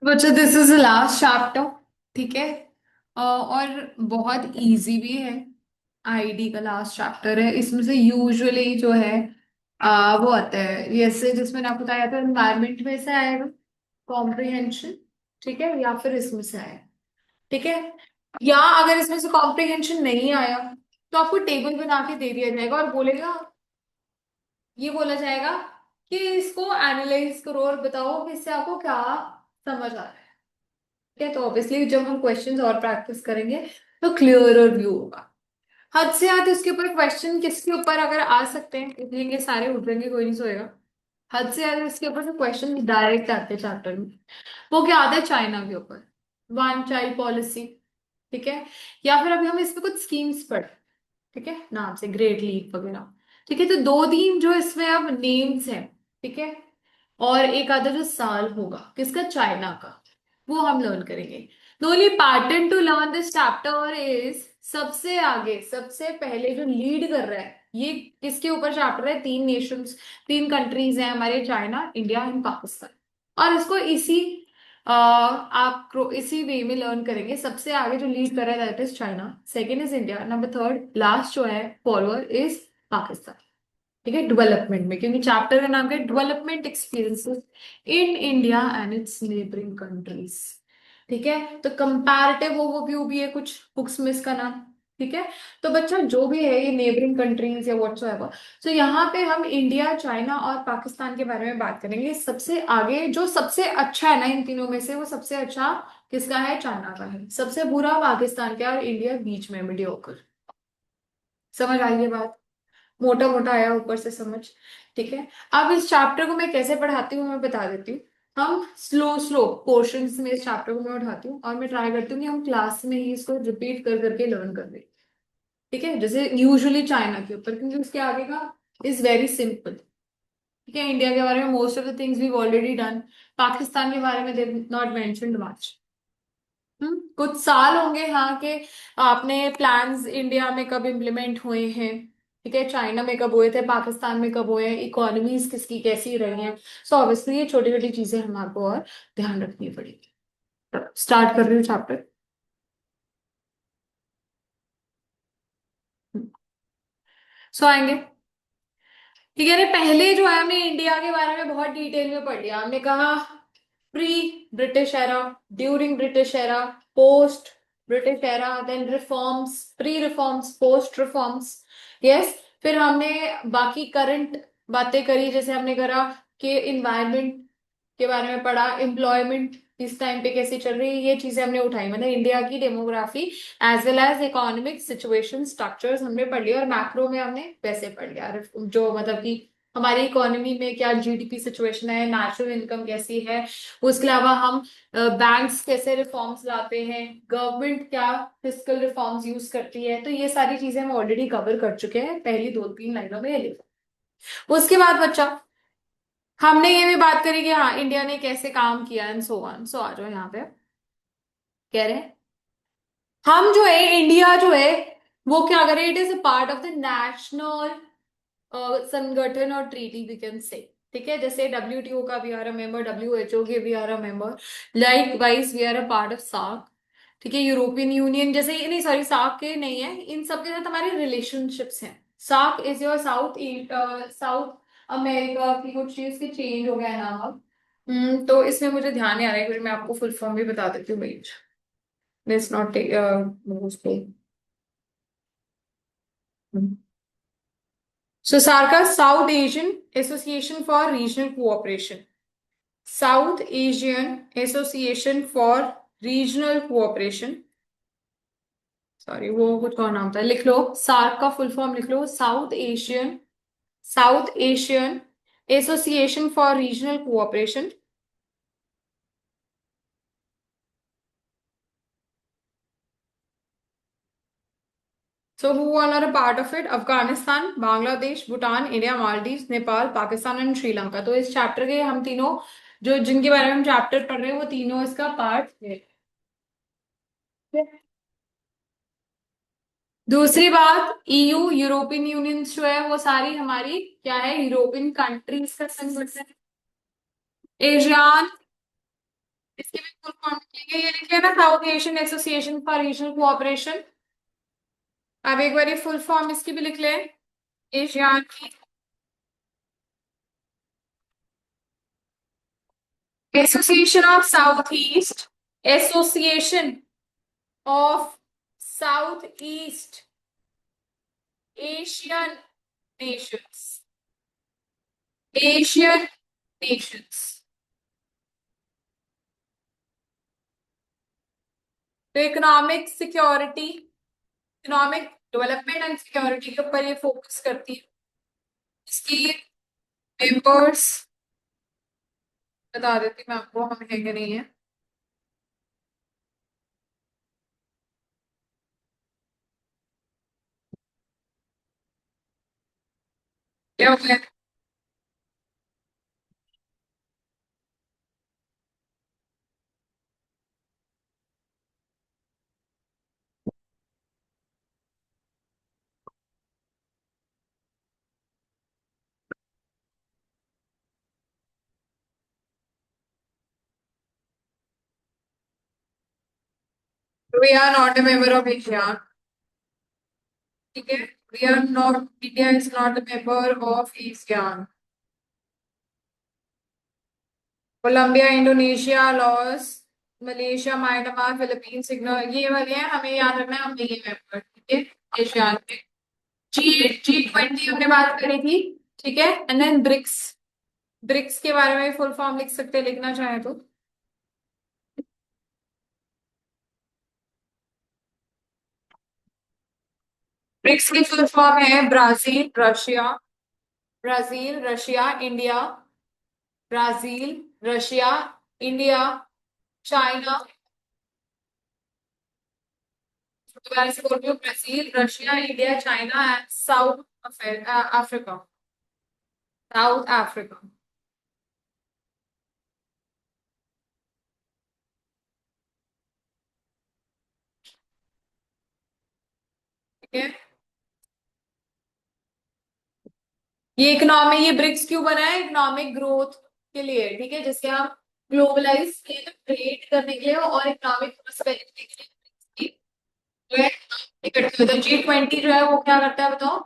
बच्चा this is the last chapter. ठीक है। और बहुत इजी भी है। आईडी का लास्ट चैप्टर है, इसमें से यूजुअली जो है वो आता है जैसे जिसमें मैंने आपको बताया था, एनवायरमेंट में से आएगा कॉम्प्रिहेंशन। ठीक है, या फिर इसमें से आएगा। ठीक है। या अगर इसमें से कॉम्प्रिहेंशन नहीं आया तो आपको टेबल बना के दे दिया जाएगा और बोलेगा, ये बोला जाएगा कि इसको एनालाइज करो और बताओ कि इससे आपको क्या समझ आ रहा है। ठीक है, तो ऑब्वियसली जब हम क्वेश्चंस और प्रैक्टिस करेंगे तो क्लियर व्यू होगा। हद से हद इसके ऊपर क्वेश्चन किसके ऊपर अगर आ सकते हैं, उठेंगे सारे उठेंगे, कोई नहीं सोएगा। हद से ज्यादा इसके ऊपर से क्वेश्चन डायरेक्ट आते हैं चैप्टर में। वो क्या आता है, चाइना के ऊपर वन चाइल्ड पॉलिसी। ठीक है। या फिर अभी हम इसमें कुछ स्कीम्स पढ़, ठीक है, नाम से ग्रेट लीग वगैरह। ठीक है, तो दो तीन जो इसमें अब नेम्स हैं। ठीक है। और एक आधा जो साल होगा किसका, चाइना का, वो हम लर्न करेंगे। The only pattern to learn this chapter is, सबसे आगे सबसे पहले जो लीड कर रहा है ये किसके ऊपर चैप्टर है, तीन नेशंस, तीन कंट्रीज हैं हमारे, चाइना, इंडिया एंड पाकिस्तान। और इसको इसी आप इसी वे में लर्न करेंगे। सबसे आगे जो लीड कर रहा है that is China, second is India, number third last जो है फॉलोअर इज पाकिस्तान। ठीक है, डेवलपमेंट में, क्योंकि चैप्टर का नाम क्या है, development experiences in India and it's neighbouring countries. ठीक है, तो कंपैरेटिव ओवरव्यू भी है कुछ बुक्स में इसका नाम। ठीक है। तो बच्चा जो भी है ये नेबरिंग कंट्रीज या व्हाट्सएवर, तो यहाँ पे हम इंडिया, चाइना और पाकिस्तान के बारे में बात करेंगे। सबसे आगे जो सबसे अच्छा है ना इन तीनों में से, वो सबसे अच्छा किसका है, चाइना का है। सबसे बुरा पाकिस्तान का है, और इंडिया बीच में मीडियोकर। समझ आई ये बात, मोटा मोटा आया ऊपर से समझ। ठीक है। अब इस चैप्टर को मैं कैसे पढ़ाती हूँ मैं बता देती हूँ। हम स्लो स्लो पोर्शंस में इस चैप्टर को मैं उठाती हूँ और मैं ट्राई करती हूँ कि हम क्लास में ही इसको रिपीट कर करके लर्न कर दें। ठीक है, जैसे यूजुअली चाइना के ऊपर, क्योंकि उसके आगे का इज वेरी सिंपल। ठीक है, इंडिया के बारे में most of the things we already done. Pakistan के बारे में दे नॉट मेंशन्ड मच। कुछ साल होंगे हाँ के आपने प्लान्स इंडिया में कब इम्प्लीमेंट हुए हैं। ठीक है, चाइना में कब हुए थे, पाकिस्तान में कब हुए हैं, इकोनॉमीज किसकी कैसी रही हैं। सो ऑब्वियसली ये छोटी छोटी चीजें हमारे और ध्यान रखनी पड़ेगी। स्टार्ट कर रही हूँ चैप्टर। सो आएंगे। ठीक है ना, पहले जो है हमने इंडिया के बारे में बहुत डिटेल में पढ़ लिया। हमने कहा pre British era, during British era, post British era, then reforms, pre reforms, post reforms. Yes. फिर हमने बाकी करंट बातें करी, जैसे हमने करा कि इन्वायरमेंट के बारे में पढ़ा, एम्प्लॉयमेंट इस टाइम पे कैसी चल रही है, ये चीजें हमने उठाई। मतलब इंडिया की demography as well as economic situation structures हमने पढ़ लिया, और मैक्रो में हमने वैसे पढ़ लिया जो मतलब कि हमारी इकोनॉमी में क्या जीडीपी सिचुएशन है, नेशनल इनकम कैसी है। उसके अलावा हम बैंक्स कैसे रिफॉर्म्स लाते हैं, गवर्नमेंट क्या फिस्कल रिफॉर्म्स यूज करती है, तो ये सारी चीजें हम ऑलरेडी कवर कर चुके हैं पहली दो तीन लाइनों में ये लिखा। उसके बाद बच्चा हमने ये भी बात करी कि हाँ इंडिया ने कैसे काम किया एंड सो ऑन। सो आ जाओ यहाँ पे, कह रहे हैं हम जो है इंडिया जो है वो क्या करे, it is a part of the national संगठन और ट्रीटी वी कैन से। ठीक है, जैसे डब्ल्यूटीओ का we are a member, WHO के we are a member, likewise we are a part of SAARC. ठीक है, यूरोपियन यूनियन जैसे, नहीं सॉरी सार्क के नहीं है, इन सबके साथ हमारे रिलेशनशिप्स हैं। SAARC is your south South America की कुछ चीज के चेंज हो गया है नाम अब। तो इसमें मुझे ध्यान नहीं आ रहा है, फिर मैं आपको फुल फॉर्म भी बता देती हूँ। Wait, let's not so SARCA, South Asian Association for Regional Cooperation. South Asian Association for Regional Cooperation. Sorry वो कुछ और नाम था, लिख लो सार्क का फुल फॉर्म लिख लो, South Asian Association for Regional Cooperation. So who all are a part of it? Afghanistan, Bangladesh, Bhutan, India, Maldives, Nepal, Pakistan and Sri Lanka. तो इस चैप्टर के हम तीनों जो जिनके बारे में हम चैप्टर पढ़ रहे हैं वो तीनों इसका पार्ट है। दूसरी बात, ईयू यूरोपियन यूनियन जो है वो सारी हमारी क्या है, यूरोपियन कंट्रीज का संगठन है। एशियान इसके भी फुल फॉर्म लिखेंगे, ये लिख लेना, south Asian Association for Regional cooperation. अब एक बार फुल फॉर्म इसकी भी लिख ले, एशियान की Association of South East, Association of South East Asian Nations, Asian Nations. तो economic security, economic development and security के ऊपर ये फोकस करती है। इसकी मेंबर्स बता देती हूँ मैं आपको, हम है कि नहीं है। क्या हो गया? We are not a member of ASEAN, ठीक है। We are not, India is not a member of ASEAN। Colombia, Indonesia, Laos, Malaysia, Myanmar, Philippines, सिग्नल, ये वाले हैं, हमें याद रखना है, हम नहीं मेंबर, ठीक है, एशियान के। G20 हमने बात करी थी, ठीक है। एंड देन ब्रिक्स, ब्रिक्स के बारे में फुल फॉर्म लिख सकते हैं, लिखना चाहे तो। ब्रिक्स की फुल फॉर्म है Brazil, Russia, Brazil, Russia, India, Brazil, Russia, India, China. दोबारा से बोल रही हूँ, Brazil, Russia, India, China and south Africa, south Africa, ठीक है। ये ब्रिक्स क्यों बना है? इकोनॉमिक ग्रोथ के लिए, ठीक है, जिससे हम ग्लोबलाइज ट्रेड करने के लिए और इकोनॉमिक प्रोस्पेरिटी के लिए जो है इकट्ठे होते हैं। G20 जो है वो क्या करता है बताओ?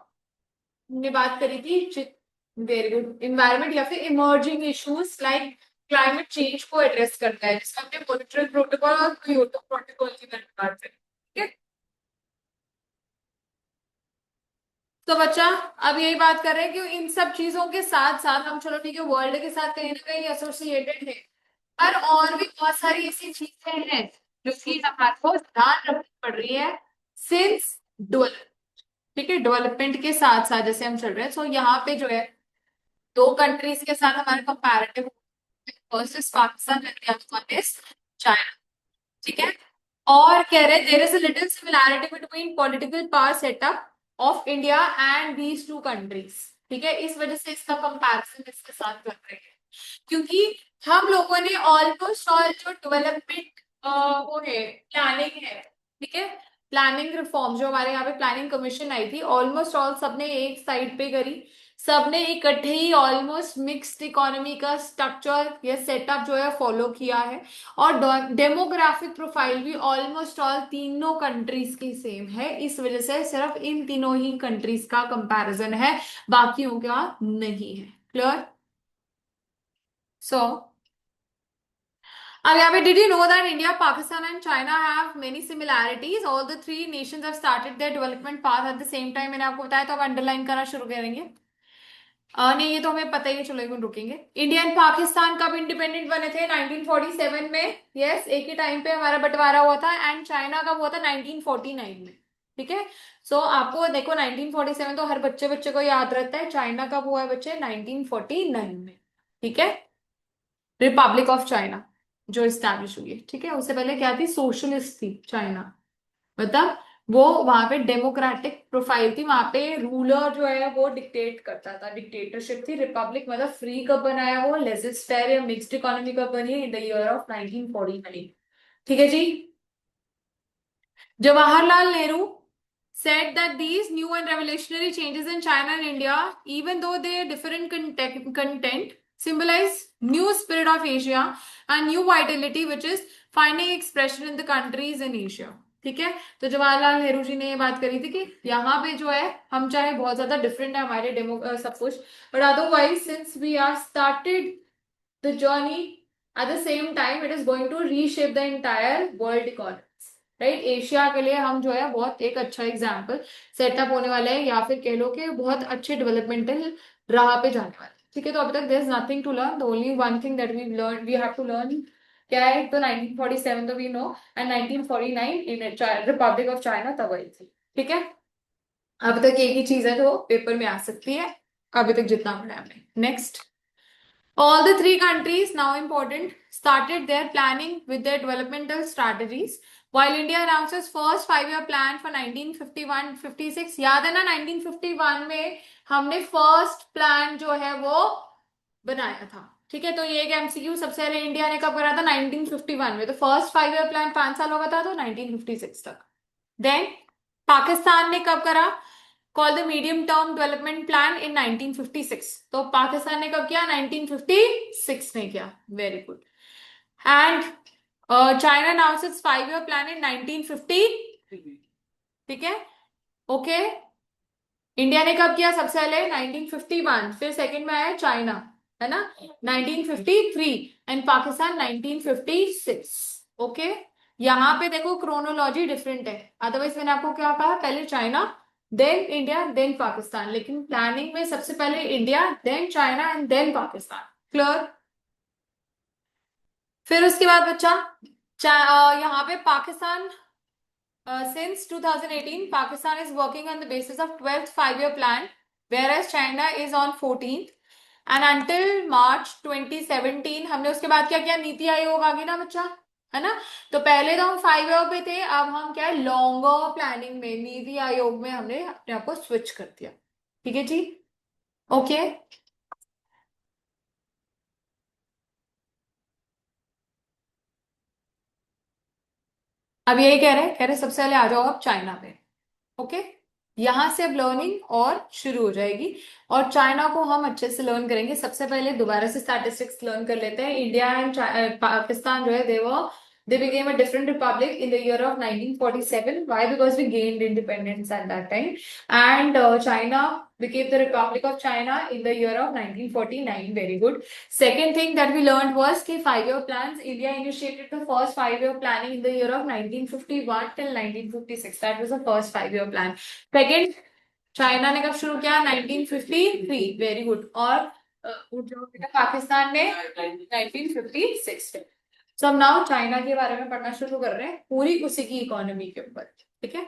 हमने बात करी थी, वेरी गुड, इन्वायरमेंट या फिर emerging issues like climate change को एड्रेस करता है, जिसका हमने मॉनिटरिंग प्रोटोकॉल और क्योटो प्रोटोकॉल की बात करी, ठीक है। तो बच्चा, अब यही बात कर रहे हैं कि इन सब चीजों के साथ साथ हम, चलो ठीक है, वर्ल्ड के साथ कहीं ना कहीं एसोसिएटेड है, पर और भी बहुत सारी ऐसी चीजें हैं जो कि हमारे ध्यान रखनी पड़ रही है सिंस डेवलप, ठीक है, डेवलपमेंट के साथ साथ जैसे हम चल रहे हैं। सो यहाँ पे जो है दो कंट्रीज के साथ हमारे comparative, first is Pakistan and the other one is China, ठीक है। और कह रहे there is a little similarity between political power setup of India and these two countries, ठीक है, इस वजह से इसका कंपैरिजन इसके साथ कर रहे हैं, क्योंकि हम लोगों ने ऑलमोस्ट ऑल जो डेवलपमेंट वो है, प्लानिंग है, ठीक है, प्लानिंग रिफॉर्म जो हमारे यहाँ पे प्लानिंग कमीशन आई थी, ऑलमोस्ट ऑल सबने एक साइड पे करी, सबने इकट्ठे ही ऑलमोस्ट मिक्स्ड इकोनॉमी का स्ट्रक्चर या सेटअप जो है फॉलो किया है। और डेमोग्राफिक प्रोफाइल भी ऑलमोस्ट ऑल तीनों कंट्रीज की सेम है, इस वजह से सिर्फ इन तीनों ही कंट्रीज का कंपैरिजन है, बाकियों का नहीं है। क्लियर? सो अब यहाँ पे, did you know that India, Pakistan and China have many similarities, all the three Nations have started their development path at the same time. मैंने आपको बताया, तो अब अंडरलाइन करना शुरू करेंगे। नहीं, ये तो हमें पता ही है, चलो एक मिनट रुकेंगे। इंडिया एंड पाकिस्तान कब इंडिपेंडेंट बने थे? 1947 में, यस, एक ही टाइम पे हमारा बंटवारा हुआ था। एंड चाइना कब हुआ था? 1949 में, ठीक है। सो आपको देखो, 1947 तो हर बच्चे बच्चे को याद रहता है, चाइना कब हुआ है बच्चे? 1949 में, ठीक है। रिपब्लिक ऑफ चाइना जो स्टैब्लिश हुई है, ठीक है, उससे पहले क्या थी? सोशलिस्ट थी चाइना, मतलब वो वहां पे डेमोक्रेटिक प्रोफाइल थी, वहां पे रूलर जो है वो डिक्टेट करता था, डिक्टेटरशिप थी। रिपब्लिक मतलब फ्री कब बनाया? वो लेजिस्लेटर या मिक्स्ड इकोनॉमी कब बनी? इन द ईयर ऑफ 1949, ठीक है जी। Jawaharlal Nehru said that these new and revolutionary changes in China and India, even though they are different content, symbolize new spirit of Asia and new vitality which is finding expression in the countries in Asia. ठीक है, तो जवाहरलाल नेहरू जी ने ये बात करी थी कि यहाँ पे जो है हम चाहे बहुत ज्यादा डिफरेंट है हमारे डेमो सब कुछ, but otherwise since we are started the journey at the same time it is going to reshape the entire world economy, right. Asia के लिए हम जो है बहुत एक अच्छा एग्जाम्पल सेटअप होने वाले हैं, या फिर कह लो कि बहुत अच्छे डेवलपमेंटल राह पे जाने वाले हैं. ठीक है, तो अभी तक there is nothing to learn, the only one thing that we learn we have to learn क्या है, तो 1947 तो we know, and 1949 in Republic of China तब आई थी. ठीक है, अभी तक एक ही चीज है जो पेपर में आ सकती है अभी तक जितना पढ़ा है हमने. Next, all the three countries, now important, started their planning with their developmental strategies. While India announces first 5-year plan for 1951-56, याद है ना 1951 में हमने फर्स्ट प्लान जो है वो बनाया था. ठीक है, तो ये एक एमसीक्यू सबसे पहले इंडिया ने कब करा था 1951 में, तो फर्स्ट 5-year प्लान 5 साल होगा था तो 1956 तक. देन पाकिस्तान ने कब करा, call the medium term development plan in 1956. तो पाकिस्तान ने कब किया, 1956 में किया. Very good. And China announce it's 5-year plan in 1950. ठीक है, ओके. इंडिया ने कब किया सबसे पहले 1951, फिर सेकंड में आया चाइना, है ना, 1953, एंड पाकिस्तान 1956. ओके, यहाँ पे देखो क्रोनोलॉजी डिफरेंट है, अदरवाइज मैंने आपको क्या कहा, पहले China then India then Pakistan, लेकिन प्लानिंग में सबसे पहले India then China and then Pakistan. Clear. फिर उसके बाद बच्चा यहाँ पे Pakistan since 2018 Pakistan is working on the basis of 12th 5-year plan, whereas China is on 14th, and until March 2017 हमने उसके बाद क्या किया, नीति आयोग आ गई ना बच्चा, है ना. तो पहले तो हम 5 ईयर पे थे, अब हम क्या है लॉन्गर प्लानिंग में नीति आयोग में हमने अपने आप को स्विच कर दिया. ठीक है जी, ओके. अब यही कह रहे सबसे पहले आ जाओ आप चाइना पे. ओके, यहां से अब लर्निंग और शुरू हो जाएगी, और चाइना को हम अच्छे से लर्न करेंगे. सबसे पहले दोबारा से स्टैटिस्टिक्स लर्न कर लेते हैं. इंडिया एंड पाकिस्तान जो है they became a different republic in the year of 1947. Why? Because we gained independence at that time. And China became the Republic of China in the year of 1949. Very good. Second thing that we learned was कि 5-year plans. India initiated the first 5-year planning in the year of 1951 till 1956. That was the first 5-year plan. Second, China ने कब शुरू किया, 1953. Very good. और जो पाकिस्तान ने 1956 में. सो हम नाउ चाइना के बारे में पढ़ना शुरू कर रहे हैं, पूरी उसी की इकोनॉमी के ऊपर. ठीक है,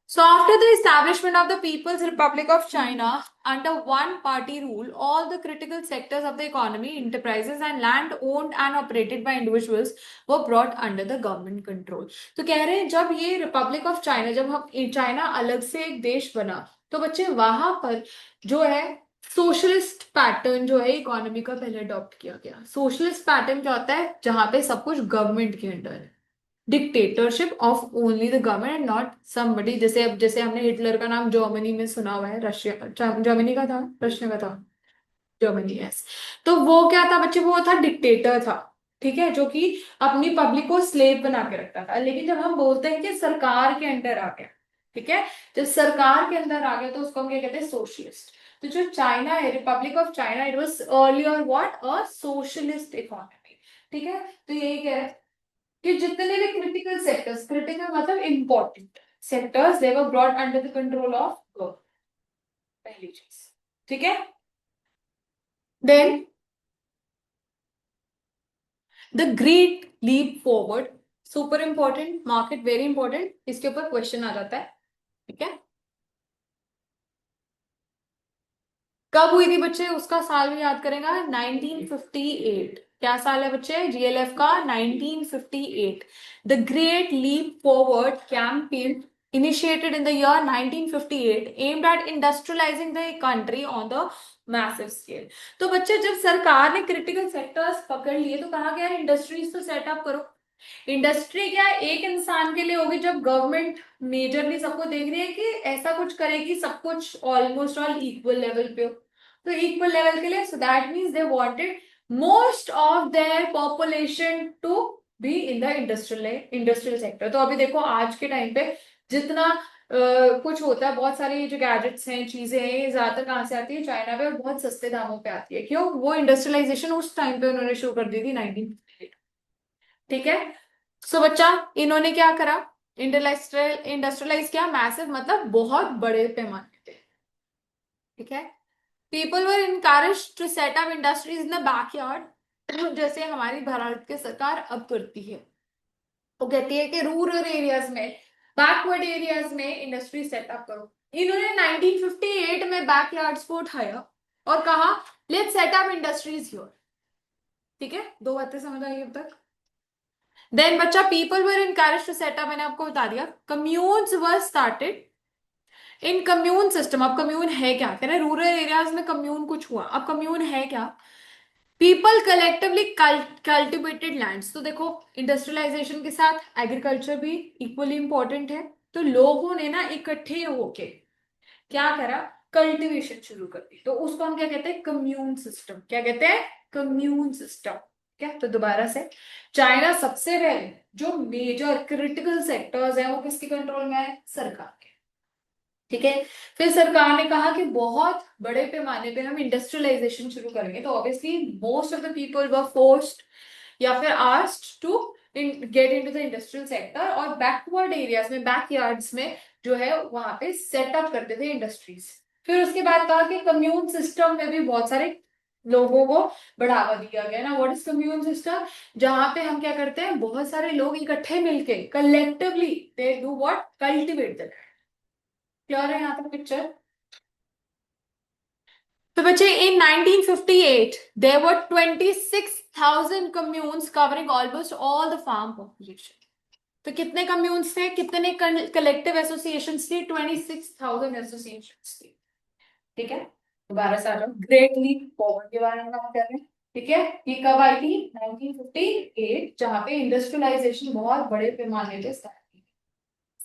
so after the establishment of the People's Republic of China under one party rule, all the critical sectors of the economy, enterprises and land owned and operated by individuals were brought under the government control. तो कह रहे हैं जब ये Republic of China, जब हम China अलग से एक देश बना, तो बच्चे वहां पर जो है सोशलिस्ट पैटर्न जो है इकोनॉमी का पहले अडॉप्ट किया गया. सोशलिस्ट पैटर्न क्या होता है, जहां पे सब कुछ गवर्नमेंट के अंडर है, dictatorship of only the government and not somebody. जैसे अब जैसे हमने हिटलर का नाम जर्मनी में सुना हुआ है, रशिया जर्मनी का था, रशिया का था, जर्मनी, यस. तो वो क्या था बच्चे, वो था डिक्टेटर था. ठीक है, जो कि अपनी पब्लिक को स्लेव बना के रखता था. लेकिन जब हम बोलते हैं कि सरकार के अंडर आ गया, ठीक है, जब सरकार के अंदर आ गया तो उसको हम क्या कहते हैं, सोशलिस्ट. तो जो चाइना है, Republic of China, it was earlier what, a socialist economy. ठीक है, तो यही कह रहे हैं कि जितने भी क्रिटिकल सेक्टर्स, क्रिटिकल मतलब important sectors, they were brought under the control of government. पहली चीज, ठीक है. Then the Great leap Forward, super important, market very important, इसके ऊपर क्वेश्चन आ जाता है. ठीक है, कब हुई थी बच्चे, उसका साल भी याद करेगा, 1958. क्या साल है बच्चे जीएलएफ का, 1958. The Great leap Forward campaign initiated in the year 1958 aimed at industrializing the country on the massive scale. तो बच्चे जब सरकार ने क्रिटिकल सेक्टर्स पकड़ लिए तो कहा गया इंडस्ट्रीज तो सेटअप करो. इंडस्ट्री क्या एक इंसान के लिए होगी, जब गवर्नमेंट मेजरली सबको देख रही है कि ऐसा कुछ करेगी सब कुछ ऑलमोस्ट ऑल इक्वल लेवल पे हो, तो इक्वल लेवल के लिए, so that means they wanted most of their population to be in the industrial sector. तो अभी देखो आज के टाइम पे जितना कुछ होता है, बहुत सारी जो गैजेट्स हैं, चीजें हैं, ये ज्यादातर कहाँ से आती है, चाइना पे, और बहुत सस्ते दामों पे आती है। क्यों? वो इंडस्ट्रियलाइजेशन उस टाइम पे उन्होंने शुरू कर दी थी 1958। ठीक है। सो बच्चा, इन्होंने क्या करा, इंडस्ट्रियलाइज किया, मैसिव मतलब बहुत बड़े पैमाने पे। ठीक है। People were encourage to set up industries in the backyard, जैसे हमारी भारत की सरकार अब करती है। वो कहती है कि रूरल एरियाज में, बैकवर्ड एरियाज में इंडस्ट्री सेटअप करो। इन्होंने 1958 में बैकयार्ड्स को उठाया और कहा let's set up industries here. ठीक है, दो बातें समझ आई अब तक। देन बच्चा, people were encourage to set up, मैंने आपको बता दिया। Communes were started in commune system. अब कम्यून है क्या, कह रहे रूरल एरियाज में कम्यून कुछ हुआ। अब कम्यून है क्या? People collectively cultivated lands. तो देखो, इंडस्ट्रियलाइजेशन के साथ एग्रीकल्चर भी इक्वली इंपॉर्टेंट है। तो लोगों ने ना इकट्ठे होके क्या करा, कल्टीवेशन शुरू कर दी। तो उसको हम क्या कहते हैं, कम्यून सिस्टम। क्या कहते हैं? Commune system. क्या? तो दोबारा से, चाइना सबसे पहले जो मेजर क्रिटिकल सेक्टर्स है वो किसके कंट्रोल में है? सरकार के। ठीक है। फिर सरकार ने कहा कि बहुत बड़े पैमाने पे हम इंडस्ट्रियलाइजेशन शुरू करेंगे, तो obviously most of the people were forced या फिर asked to get into the industrial sector, और बैकवर्ड एरियाज में, बैकयार्ड्स में जो है वहां पे सेटअप करते थे इंडस्ट्रीज। फिर उसके बाद कहा कि कम्यून सिस्टम में भी बहुत सारे लोगों को बढ़ावा दिया गया ना। What is commune system? जहां पे हम क्या करते हैं, बहुत सारे लोग इकट्ठे मिलके collectively they do what, cultivate the land. Clear है यहाँ तक पिक्चर? तो बच्चे, in 1958 there were 26,000 communes covering almost all the farm population. तो कितने कम्यून्स थे, कितने कलेक्टिव एसोसिएशन थी? 26,000 एसोसिएशन थी। ठीक है। दोबारा से आ जाओ, ग्रेट लीप फॉरवर्ड के बारे में बात कर रहे हैं। ठीक है। ये कब आई थी? 1958, जहां पे इंडस्ट्रियलाइजेशन बहुत बड़े पैमाने पे स्टार्ट।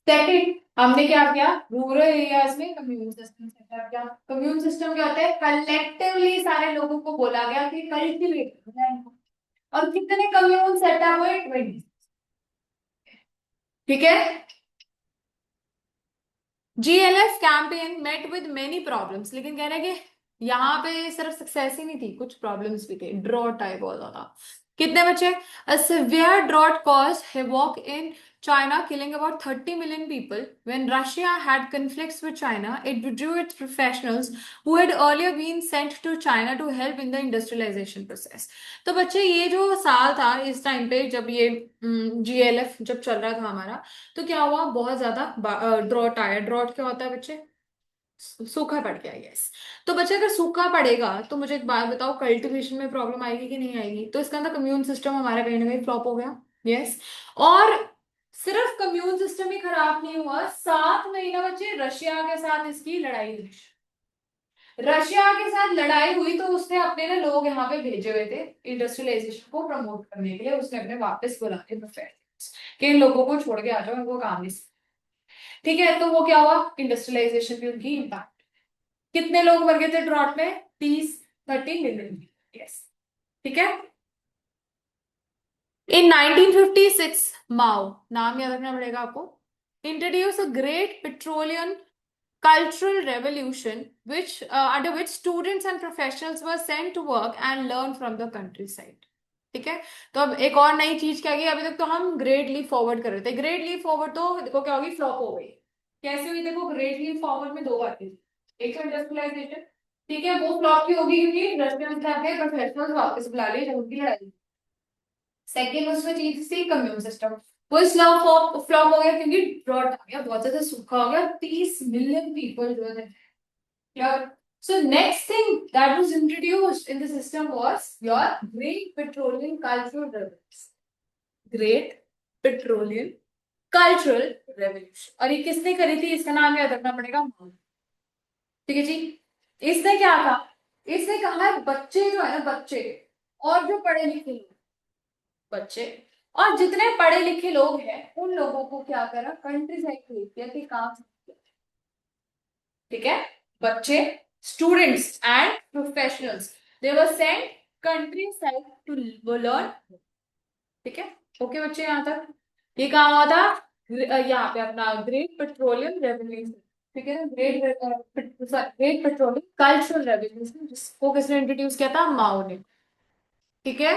सेकंड, हमने क्या किया, रूरल एरियाज में कम्यून सिस्टम सेटअप किया। कम्यून सिस्टम क्या होता है? कलेक्टिवली सारे लोगों को बोला गया कि कल्टीवेट करो। और कितने कम्यून सेटअप हुए? 20। ठीक है। GLF campaign met with many problems, लेकिन कह रहे हैं कि यहाँ पे सिर्फ सक्सेस ही नहीं थी, कुछ प्रॉब्लम्स भी थे। ड्रॉट आए बहुत ज्यादा। कितने बचे? A severe drought cause havoc in China, killing about 30 million people. When Russia had conflicts with China, it withdrew its professionals who had earlier been sent to China to help in the industrialization process. तो बच्चे, ये जो साल था, इस time पे जब ये जीएलएफ जब चल रहा था हमारा, तो क्या हुआ, बहुत ज्यादा ड्रॉट आया। ड्रॉट क्या होता है बच्चे? सूखा पड़ गया। यस। तो बच्चे, अगर सूखा पड़ेगा तो मुझे एक बात बताओ, कल्टीवेशन में प्रॉब्लम आएगी कि नहीं आएगी? तो इसका अंदर कम्यून सिस्टम हमारा कहीं ना कहीं फ्लॉप हो गया। यस। और सिर्फ कम्यून सिस्टम ही खराब नहीं हुआ, 7 महीना बच्चे रशिया के साथ इसकी लड़ाई हुई। रशिया के साथ लड़ाई हुई तो उसने अपने ना लोग यहाँ पे भेजे हुए थे इंडस्ट्रियलाइजेशन को प्रमोट करने के लिए। उसने अपने वापस बुला के प्रोफेसर कि इन लोगों को छोड़ के आ जाओ, इनको काम नहीं। ठीक है। तो वो क्या हुआ, इंडस्ट्रियलाइजेशन भी उनकी इम्पैक्ट। कितने लोग मर गए थे ड्रॉट में? 30 मिलियन। यस। ठीक है। इन 1956 माओ, नाम याद रखना पड़ेगा आपको, introduce a great petroleum cultural revolution which under which students and professionals were sent to work and learn from the countryside. ठीक है। तो अब एक और नई चीज क्या गई, अभी तक तो हम ग्रेट लीप फॉरवर्ड कर रहे थे। ग्रेट लीप फॉरवर्ड तो देखो क्या होगी, फ्लॉप हो गई। कैसे हुई? देखो, ग्रेट लीप फॉरवर्ड में दो बातें थी। एक तो इंडस्ट्रियलाइजेशन, ठीक है, वो फ्लॉप की होगी क्योंकि रशियन क्या थे, प्रोफेशनल्स वापस बुला लिए जब उनकी लड़ाई। सेकेंड उसमें चीज थी कम्यून सिस्टम, वो फ्लॉप फ्लॉप हो गया क्योंकि ड्रॉट आ गया, बहुत ज्यादा सूखा हो गया, 30 मिलियन पीपल जो है। Yeah. So next thing that was introduced in the system was your Great Petroleum Cultural Revolution. Great Petroleum Cultural Revolution. और ये किसने करी थी? इसका नाम याद रखना पड़ेगा, माओ। ठीक है जी। इसने क्या कहा? इसने कहा है बच्चे जो है ना, बच्चे और जो पढ़े लिखे लोग, बच्चे और जितने पढ़े लिखे लोग हैं उन लोगों को क्या करा, कंट्री साइड भेज दिया कि काम। ठीक है। बच्चे students and professionals, they were sent countryside to learn. ठीक है, ओके बच्चे यहाँ तक। ये कहाँ हुआ था? यहाँ पे अपना ग्रेट पेट्रोलियम रेवोल्यूशन, ठीक है ना, ग्रेट पेट्रोलियम कल्चरल रेवोल्यूशन, जिसको किसने इंट्रोड्यूस किया था? माओ ने। ठीक है।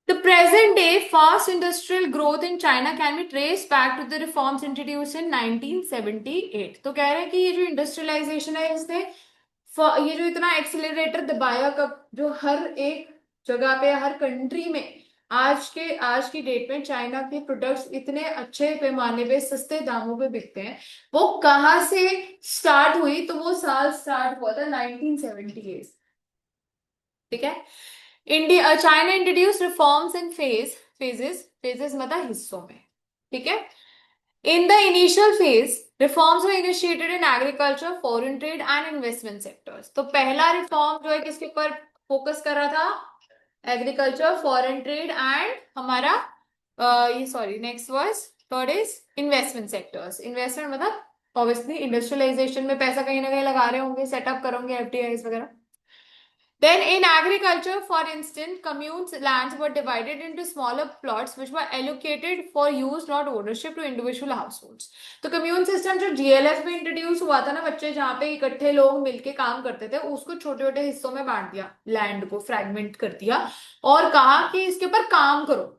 The present day fast industrial growth in China can be traced back to the reforms introduced in 1978। तो कह रहे हैं कि ये जो इंडस्ट्रियलाइजेशन है इसने ये जो इतना एक्सेलरेटर दबाया, कब? जो हर एक जगह पे, हर कंट्री में आज की डेट में चाइना के प्रोडक्ट्स इतने अच्छे पैमाने पे सस्ते दामों पे बिकते हैं। वो कहाँ से स्टार्ट हुई? तो वो साल स्टार्ट हुआ था 1978। ठीक है। India China introduce reforms in phases मतलब हिस्सों में। ठीक है। In the initial phase reforms were initiated in agriculture, foreign trade and investment sectors. तो पहला रिफॉर्म जो है किसके ऊपर फोकस कर रहा था? एग्रीकल्चर, फॉरेन ट्रेड एंड हमारा ये सॉरी नेक्स्ट वर्स third is investment sectors. Investment मतलब ऑब्वियसली इंडस्ट्रियलाइजेशन में पैसा कहीं ना कहीं लगा रहे होंगे, सेटअप करोगे एफडीआईज वगैरह। Then in agriculture, for instance, communes lands were divided into smaller plots which were allocated for use, not ownership, to individual households। तो कम्यून सिस्टम जो जीएलएफ में इंट्रोड्यूस हुआ था ना बच्चे, जहाँ पे इकट्ठे लोग मिलके काम करते थे, उसको छोटे छोटे हिस्सों में बांट दिया, लैंड को फ्रैगमेंट कर दिया और कहा कि इसके ऊपर काम करो।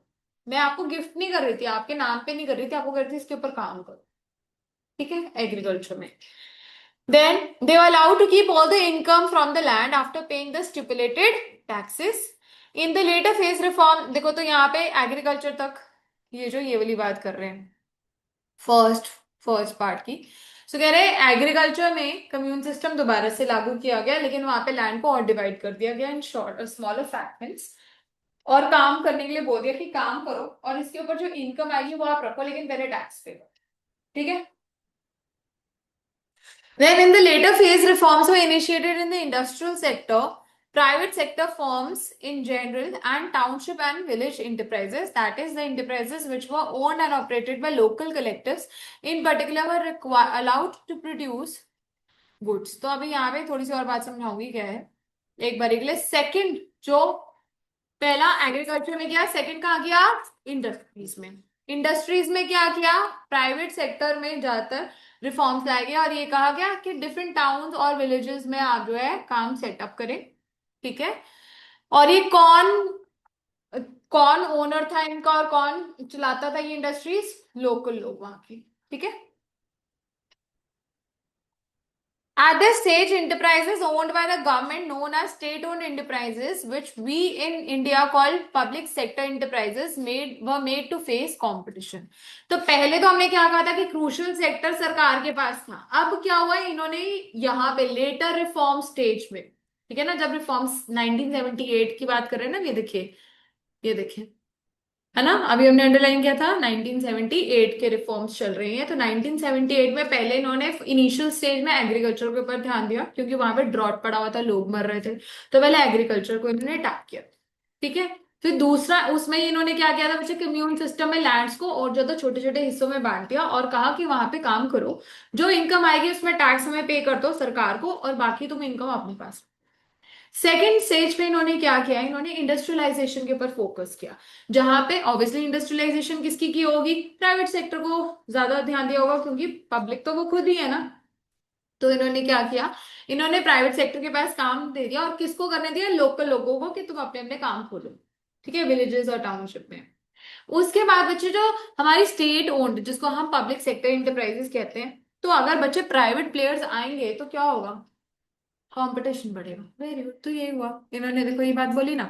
मैं आपको गिफ्ट नहीं कर रही थी, आपके नाम पे नहीं कर रही थी, आपको कर रही थी इसके ऊपर काम करो। ठीक है, एग्रीकल्चर में। Then they were allowed to keep all the income from the land after paying the stipulated taxes. In the later phase reform, देखो तो यहाँ पे एग्रीकल्चर तक ये वाली बात कर रहे हैं फर्स्ट फर्स्ट पार्ट की। सो कह रहे हैं एग्रीकल्चर में कम्यून सिस्टम दोबारा से लागू किया गया, लेकिन वहां पे लैंड को और डिवाइड कर दिया गया इन शॉर्ट स्मॉलर फ्रैगमेंट्स, और काम करने के लिए बोल दिया कि काम करो और इसके ऊपर जो इनकम आएगी वो आप रखो, लेकिन पहले टैक्स पे करो। ठीक है। Then, in the later phase, reforms were initiated in the industrial sector, private sector firms in general, and township and village enterprises. That is, the enterprises which were owned and operated by local collectives, in particular, were allowed to produce goods। तो अभी यहाँ पे थोड़ी सी और बात समझाऊंगी क्या है एक बार के लिए। सेकंड जो पहला एग्रीकल्चर में किया, सेकंड कहाँ किया? इंडस्ट्रीज में। इंडस्ट्रीज में क्या किया? प्राइवेट सेक्टर में ज्यादातर रिफॉर्म्स लाए गए और ये कहा गया कि डिफरेंट टाउन्स और विलेजेस में आप जो है काम सेटअप करें। ठीक है। और ये कौन कौन ओनर था इनका और कौन चलाता था ये इंडस्ट्रीज? लोकल लोग वहां के। ठीक है। At this stage, enterprises owned by the government, known as state-owned enterprises, which we in India call public sector enterprises, were made to face competition। तो पहले तो हमने क्या कहा था कि क्रूशियल सेक्टर सरकार के पास था। अब क्या हुआ है, इन्होंने यहाँ पे लेटर रिफॉर्म स्टेज में, ठीक है ना, जब रिफॉर्म्स 1978 की बात कर रहे हैं ना, ये देखिए, है ना, अभी हमने अंडरलाइन किया था 1978 के रिफॉर्म्स चल रहे हैं। तो 1978 में पहले इन्होंने इनिशियल स्टेज में एग्रीकल्चर के ऊपर ध्यान दिया, क्योंकि वहां पे ड्रॉट पड़ा हुआ था, लोग मर रहे थे, तो पहले एग्रीकल्चर को इन्होंने अटैक किया। ठीक है। फिर दूसरा उसमें इन्होंने क्या किया था बच्चे? कम्यून सिस्टम में लैंड्स को और ज्यादा छोटे छोटे हिस्सों में बांट दिया और कहा कि वहां पे काम करो, जो इनकम आएगी उसमें टैक्स हमें पे कर दो सरकार को, और बाकी तुम इनकम अपने पास। सेकेंड स्टेज पे इन्होंने क्या किया? इन्होंने इंडस्ट्रियलाइजेशन के ऊपर फोकस किया, जहां पे ऑब्वियसली इंडस्ट्रियलाइजेशन किसकी की होगी? प्राइवेट सेक्टर को ज्यादा ध्यान दिया होगा, क्योंकि पब्लिक तो वो खुद ही है ना। तो इन्होंने क्या किया? इन्होंने प्राइवेट सेक्टर के पास काम दे दिया, और किसको करने दिया? लोकल लोगों को, कि तुम अपने अपने काम खोलो। ठीक है, विलेजेस और टाउनशिप में। उसके बाद बच्चे जो हमारी स्टेट ओन्ड, जिसको हम पब्लिक सेक्टर इंटरप्राइजेस कहते हैं, तो अगर बच्चे प्राइवेट प्लेयर्स आएंगे तो क्या होगा? कंपटीशन बढ़ेगा। वेरी गुड, तो ये हुआ, इन्होंने देखो ये बात बोली ना,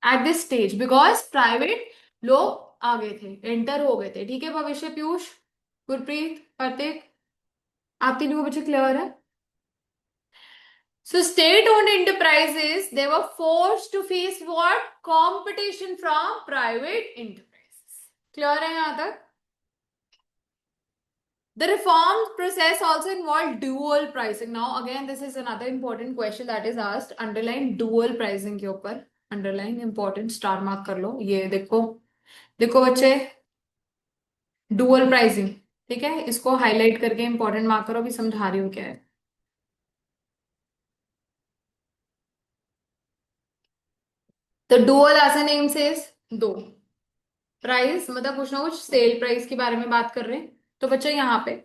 at this stage because private लोग आ गए थे, एंटर हो गए थे। ठीक है भविष्य, पीयूष, गुरप्रीत, कार्तिक, आप तीनों को बच्चे क्लियर है? So state-owned enterprises, they were forced to face what? Competition from private enterprises। Clear है यहाँ तक? The reform process also involved dual pricing। Now again, this is another important question that is asked। Underline dual pricing के ऊपर, underline important, star mark कर लो। ये देखो, देखो बच्चे, डुअल प्राइसिंग। ठीक है, इसको हाईलाइट करके इंपॉर्टेंट मार्क करो, अभी समझा रही हूँ क्या है। तो dual as a name says, दो प्राइस मतलब कुछ ना कुछ सेल प्राइस के बारे में बात कर रहे हैं। तो बच्चा यहाँ पे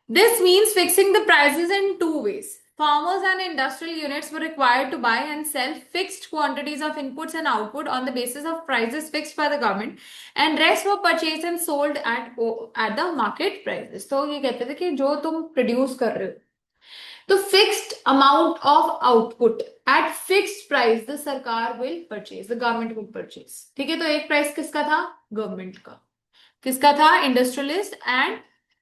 this means fixing the prices in two ways. Farmers and industrial units were required to buy and sell fixed quantities of inputs and output on the basis of prices fixed by the government, and rest were purchased and sold at the market prices. तो ये कहते थे कि जो तुम produce कर रहे हो, तो fixed amount of output at fixed price the सरकार will purchase, the government will purchase. ठीक है, तो एक प्राइस किसका था? गवर्नमेंट का। किसका था? इंडस्ट्रियलिस्ट एंड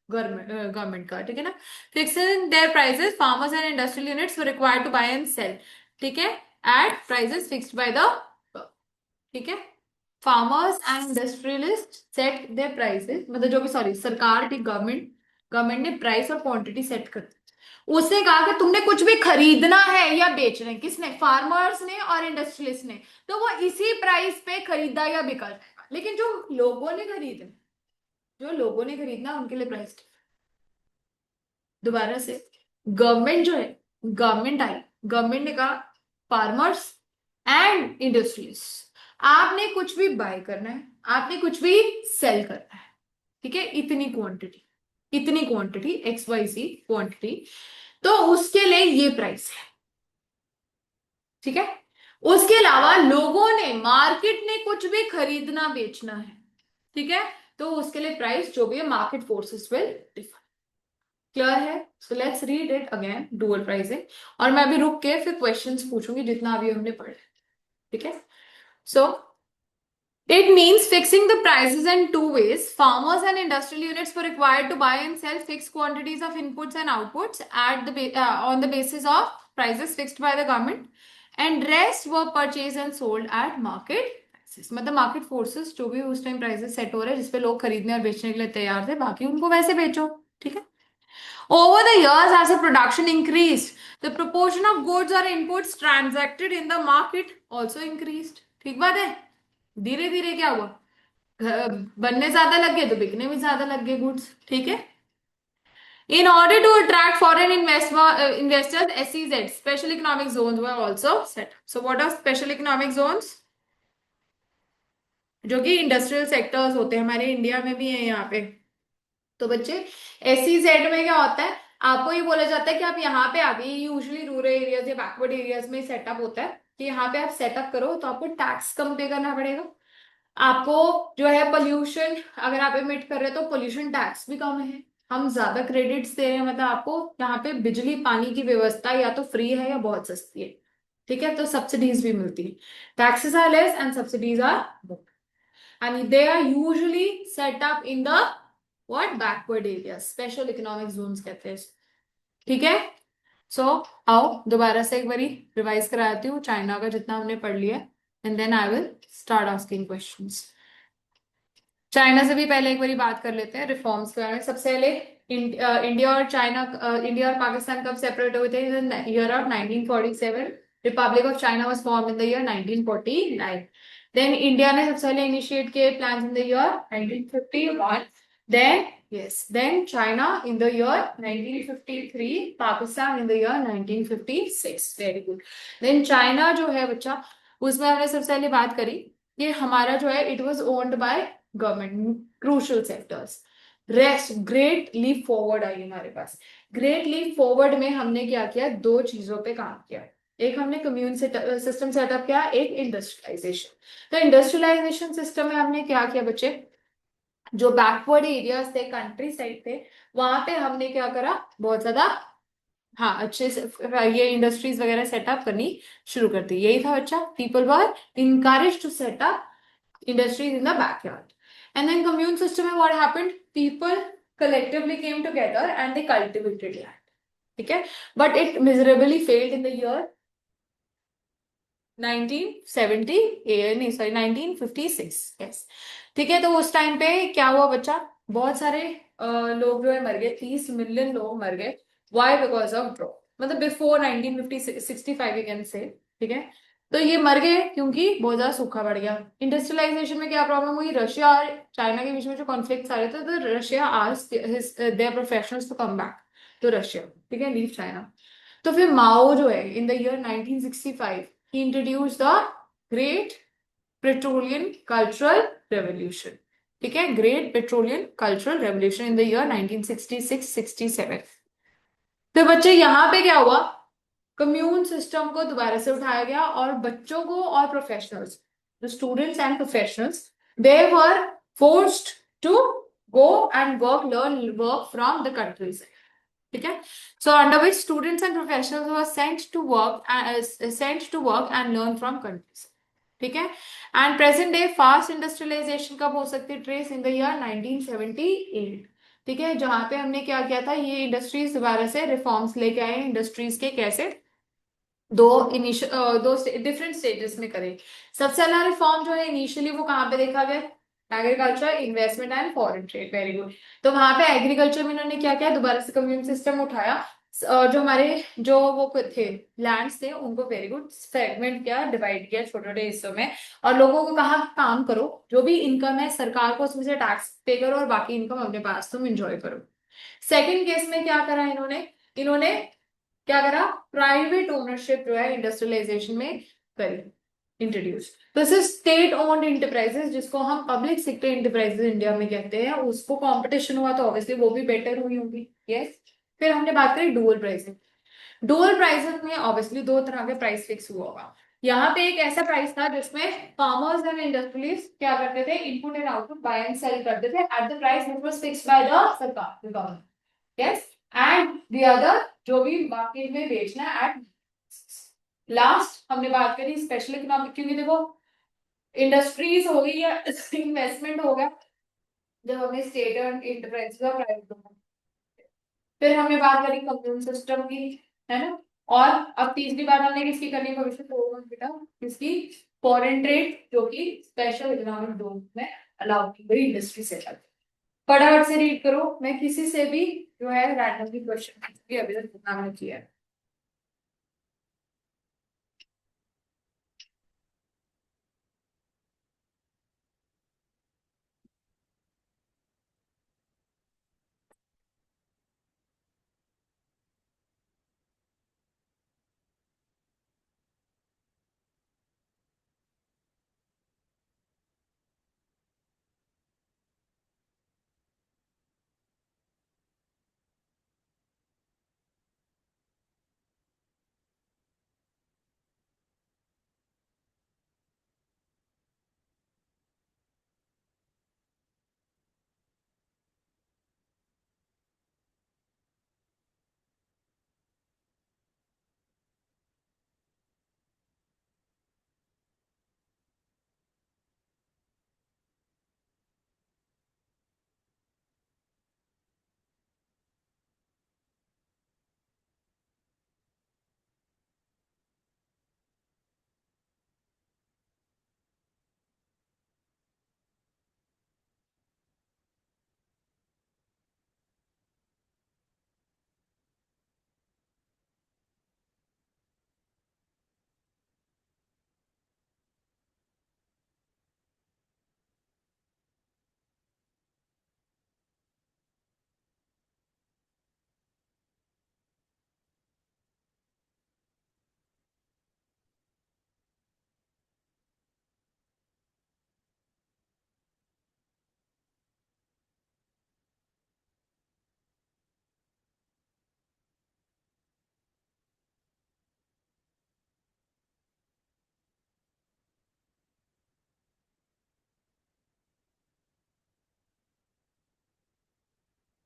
गवर्नमेंट का। ठीक है ना। Fixing their prices, farmers and industrial units were required to buy and sell, ठीक है, at prices fixed by the, ठीक है, farmers and industrialist set their prices, मतलब जो भी, सॉरी, सरकार, ठीक, गवर्नमेंट, गवर्नमेंट ने प्राइस और क्वांटिटी सेट कर, उसने कहा कि तुमने कुछ भी खरीदना है या बेचना है, किसने? फार्मर्स ने और इंडस्ट्रियलिस्ट ने। तो वो इसी प्राइस पे खरीदा या बिका जाएगा। लेकिन जो लोगों ने खरीदना, जो लोगों ने खरीदना, उनके लिए प्राइस। दोबारा से, गवर्नमेंट जो है, गवर्नमेंट आई, गवर्नमेंट ने कहा फार्मर्स एंड इंडस्ट्रीज, आपने कुछ भी बाय करना है, आपने कुछ भी सेल करना है, ठीक है, इतनी क्वांटिटी, इतनी quantity, X Y C quantity, तो उसके लिए ये प्राइस है। ठीक है, उसके अलावा लोगों ने, मार्केट ने कुछ भी खरीदना बेचना है, ठीक है, तो उसके लिए प्राइस जो भी है, market forces will differ. Clear है? So let's read it again, dual pricing. और मैं अभी रुक के फिर क्वेश्चंस पूछूंगी जितना अभी हमने पढ़ा। ठीक है, सो it means fixing the prices in two ways. Farmers and industrial units were required to buy and sell fixed quantities of inputs and outputs at on the basis of prices fixed by the government, and rest were purchased and sold at market prices. मतलब market forces जो भी उस time prices set हो रहे हैं जिसपे लोग खरीदने और बेचने के लिए तैयार थे, बाकी उनको वैसे बेचो। ठीक है, over the years, as the production increased, the proportion of goods or inputs transacted in the market also increased. ठीक बात है। धीरे धीरे क्या हुआ, बनने ज्यादा लग गए तो बिकने भी ज्यादा लग गए गुड्स। ठीक है, in order to attract foreign investors, SEZ, special economic zones, were also set. So what are special economic zones? जो कि इंडस्ट्रियल सेक्टर्स होते हैं, हमारे इंडिया में भी है यहाँ पे। तो बच्चे, SEZ में क्या होता है, आपको ये बोला जाता है कि आप यहाँ पे आगे, यूजुअली रूरल एरियाज या बैकवर्ड एरियाज में सेटअप होता है कि यहाँ पे आप सेटअप करो तो आपको टैक्स कम पे करना पड़ेगा। आपको जो है पोल्यूशन, अगर आप इमिट कर रहे हो तो पोल्यूशन टैक्स भी कम है। हम ज्यादा क्रेडिट्स दे रहे हैं, मतलब आपको यहाँ पे बिजली पानी की व्यवस्था या तो फ्री है या बहुत सस्ती है। ठीक है, तो सब्सिडीज भी मिलती है। Taxes are less and subsidies are more, and they are usually set up in the what backward areas, special economic zones कहते हैं। ठीक है, सो आओ दोबारा से एक बारी रिवाइज कराती हूँ चाइना का जितना हमने पढ़ लिया, and then I will start asking questions. China से भी पहले एक बारी बात कर लेते हैं रिफॉर्म्स के बारे में। सबसे पहले इंडिया और चाइना, इंडिया और पाकिस्तान कब सेपरेट हुए थे? In the year of 1947। Republic of China was form in the year 1949। Then India ने सबसे पहले इनिशिएट किए plans in the year 1951। Then yes, then China in the year 1953, Pakistan in the year 1956। Very good. Then China जो है बच्चा, उसमें हमने सबसे पहले बात करी कि हमारा जो है it was owned by government, crucial sectors. Rest, great leap forward आई हमारे पास। ग्रेट लीप फॉरवर्ड में हमने क्या किया? दो चीजों पे काम किया। एक हमने कम्यून सिस्टम सेटअप किया, एक इंडस्ट्रियलाइजेशन। तो इंडस्ट्रियलाइजेशन सिस्टम में हमने क्या किया बच्चे, जो बैकवर्ड एरियाज थे, कंट्री साइड थे, वहां पे हमने क्या करा, बहुत ज्यादा, हाँ, अच्छे से ये इंडस्ट्रीज वगैरह सेटअप करनी शुरू कर दी। यही था बच्चा, people were encourage to set up industries in the backyard. And then commune system में what happened? People collectively came together and they cultivated land. ठीक है, but it miserably failed in the year 1970, नहीं सॉरी 1956। yes, ठीक है, तो उस time पे क्या हुआ बच्चा, बहुत सारे लोग जो है मर गए, 30 मिलियन लोग मर गए। वाई? बिकॉज ऑफ ड्रॉ, मतलब बिफोर 1950 65 यू कैन से। ठीक है, तो ये मर गए क्योंकि बहुत ज्यादा सूखा पड़ गया। इंडस्ट्रियलाइजेशन में क्या प्रॉब्लम हुई, रशिया और चाइना के बीच में जो कॉन्फ्लिक्ट आ रहे थे, तो Russia asked their professionals to come back to Russia, ठीक है, लीव चाइना। तो फिर माओ जो है इन द ईयर 1965 ही introduce the great proletarian cultural revolution, ठीक है, great proletarian cultural revolution in the year 1966-67। तो बच्चे यहाँ पे क्या हुआ, कम्यून सिस्टम को दोबारा से उठाया गया और बच्चों को और professionals, the students and professionals, they were forced to go and work, learn work from the countries, ठीक है। So under which students and professionals were sent to work and learn from countries, ठीक है। And present day fast industrialization कब हो सकती है, trace in the year 1978, ठीक है, जहां पे हमने क्या किया था, ये इंडस्ट्रीज दोबारा से रिफॉर्म्स लेके आए, इंडस्ट्रीज के कैसे दो इनिशियल दो डिफरेंट स्टेजेस में करें। सबसे पहला रिफॉर्म जो है इनिशियली वो कहाँ पे देखा गया, agriculture, investment and foreign trade, very good. तो वहां पे एग्रीकल्चर में इन्होंने क्या किया, दोबारा से कम्यून सिस्टम उठाया, जो हमारे जो वो थे लैंड्स थे उनको वेरी गुड सेगमेंट किया, डिवाइड किया छोटे छोटे हिस्सों में, और लोगों को कहा काम करो, जो भी इनकम है सरकार को उसमें से टैक्स पे करो और बाकी इनकम अपने पास तुम इंजॉय करो। सेकेंड केस में क्या करा इन्होंने, इन्होंने क्या करा, प्राइवेट ओनरशिप जो है इंडस्ट्रियलाइजेशन में करी, इंट्रोड्यूस। तो इसे स्टेट ओन्ड इंटरप्राइजेस, जिसको हम पब्लिक सेक्टर इंटरप्राइजेस इंडिया में कहते हैं, उसको कंपटीशन हुआ तो ऑब्वियसली वो भी बेटर हुई होंगी, यस। फिर हमने बात करी डुअल प्राइसिंग। डुअल प्राइसिंग में ऑब्वियसली दो तरह के प्राइस फिक्स हुआ होगा। यहाँ पे एक ऐसा प्राइस था जिसमें फार्मर्स एंड इंडस्ट्रियलिस्ट क्या करते थे, input and output buy and sell करते थे at the price which was fixed by the सरकार, government, yes. And the other जो भी मार्केट में बेचना है एट लास्ट। हमने बात करी स्पेशल इकोनॉमिक, क्योंकि देखो इंडस्ट्रीज हो गई या इन्वेस्टमेंट हो गया, जब हमने स्टेट एंड इंटरप्राइज का प्राइवेट होगा। फिर हमने बात करी कम्यून सिस्टम की, है ना। और अब तीसरी बात हमने किसकी करनी है भविष्य में बेटा, किसकी, फॉरेन ट्रेड, जो कि स्पेशल इकोनॉमिक जोन में अलाउ की गई इंडस्ट्री सेटअप। फटाफट से रीड करो, मैं किसी से भी जो है रैंडमली क्वेश्चन अभी तक जितना मैंने किया है।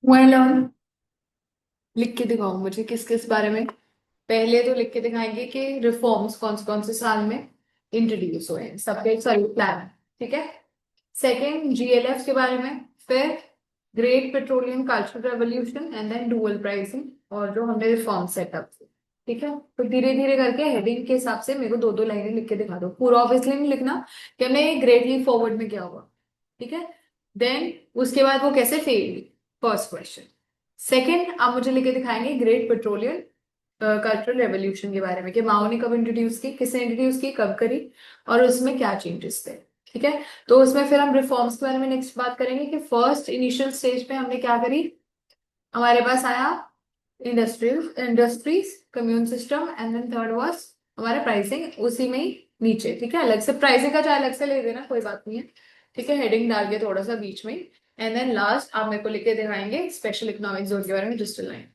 वेल ऑन, लिख के दिखाओ मुझे किस किस बारे में। पहले तो लिख के दिखाएंगे कि रिफॉर्म्स कौन से साल में इंट्रोड्यूस हुए हैं, सबके एक सॉरी प्लान है, ठीक है। सेकेंड जीएलएफ के बारे में, फिर great petroleum cultural revolution and then dual pricing, और जो हमने रिफॉर्म सेटअप, ठीक है। तो धीरे धीरे करके हेडिंग के हिसाब से मेरे को दो दो लाइनें लिख के दिखा दो, पूरा ऑब्वियसली नहीं लिखना कि हमने ग्रेटली फॉरवर्ड में क्या हुआ, ठीक है। देन उसके बाद वो कैसे फेल हुई, फर्स्ट क्वेश्चन। सेकेंड आप मुझे लिख के दिखाएंगे ग्रेट पेट्रोलियम कल्चरल रेवोल्यूशन के बारे में कि माओ ने कब इंट्रोड्यूस की, किसने इंट्रोड्यूस की, कब करी, और उसमें क्या चेंजेस थे। ठीक है। तो उसमें फिर हम रिफॉर्म्स के बारे में नेक्स्ट बात करेंगे कि फर्स्ट इनिशियल स्टेज पे हमने क्या करी। हमारे पास आया industrial industries, commune system, and then third was हमारे प्राइसिंग, उसी में ही नीचे। ठीक है, अलग से प्राइसिंग का चाहे अलग से ले देना, कोई बात नहीं है। ठीक है, हेडिंग डाल के थोड़ा सा बीच में। एंड देन लास्ट आप मेरे को लिख के दिखाएंगे स्पेशल इकोनॉमिक जोन के बारे में, जस्ट लाइन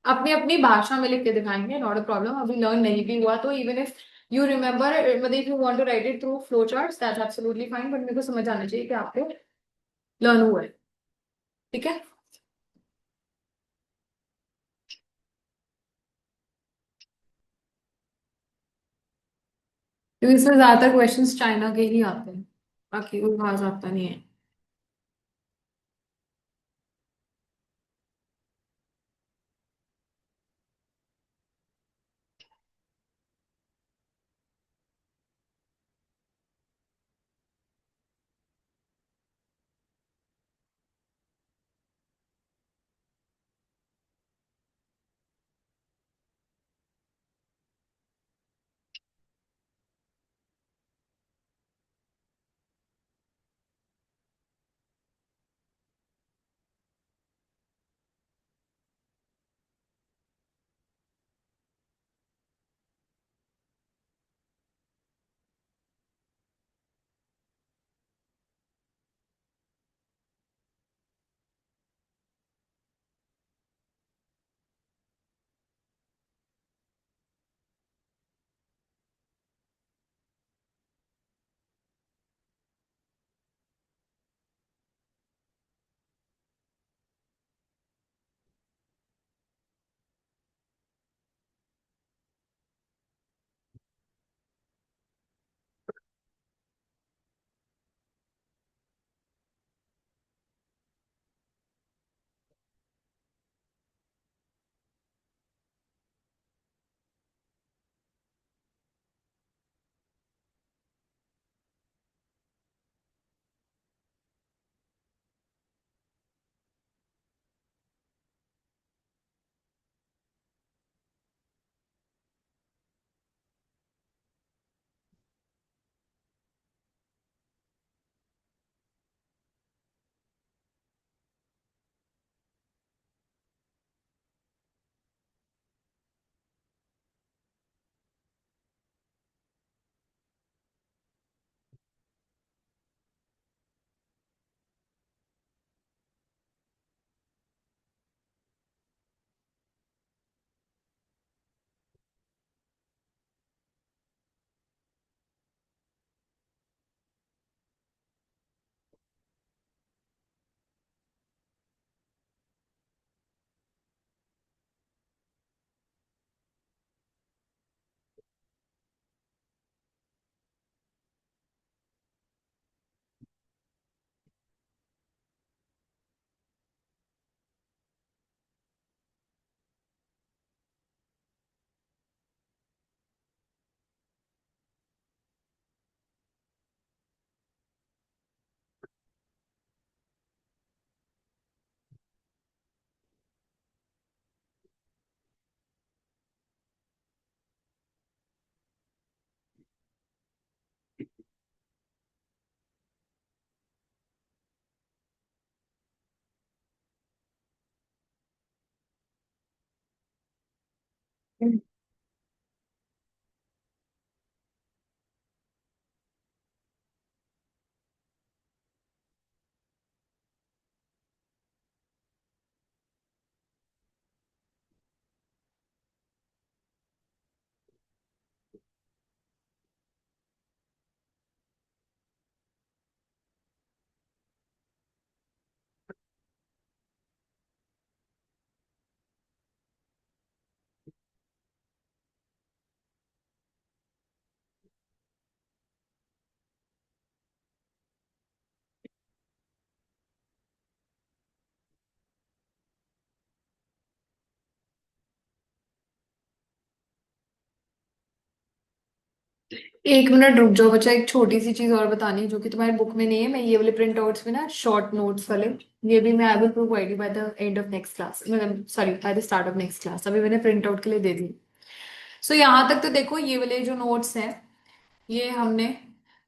अपनी अपनी भाषा में लिख के दिखाएंगे, नॉट अ प्रॉब्लम। अभी लर्न नहीं भी हुआ तो इवन इफ यू रिमेम्बर, मतलब if you want to write it through flow charts that's absolutely fine, but मेरे को समझ आना चाहिए कि आपको लर्न हुआ है। ठीक है। क्योंकि इसमें ज्यादातर क्वेश्चंस चाइना के ही आते हैं, बाकी कोई खास आता नहीं है। एक मिनट रुक जाओ बच्चा, एक छोटी सी चीज और बतानी है जो कि तुम्हारी बुक में नहीं है। मैं ये वाले प्रिंट आउट्स में ना, शॉर्ट नोट्स वाले, ये भी मैं I will provide you by the end of next class, मतलब sorry by the start of next class. अभी मैंने प्रिंट आउट के लिए दे दी। सो यहाँ तक तो देखो, ये वाले जो नोट्स हैं ये हमने,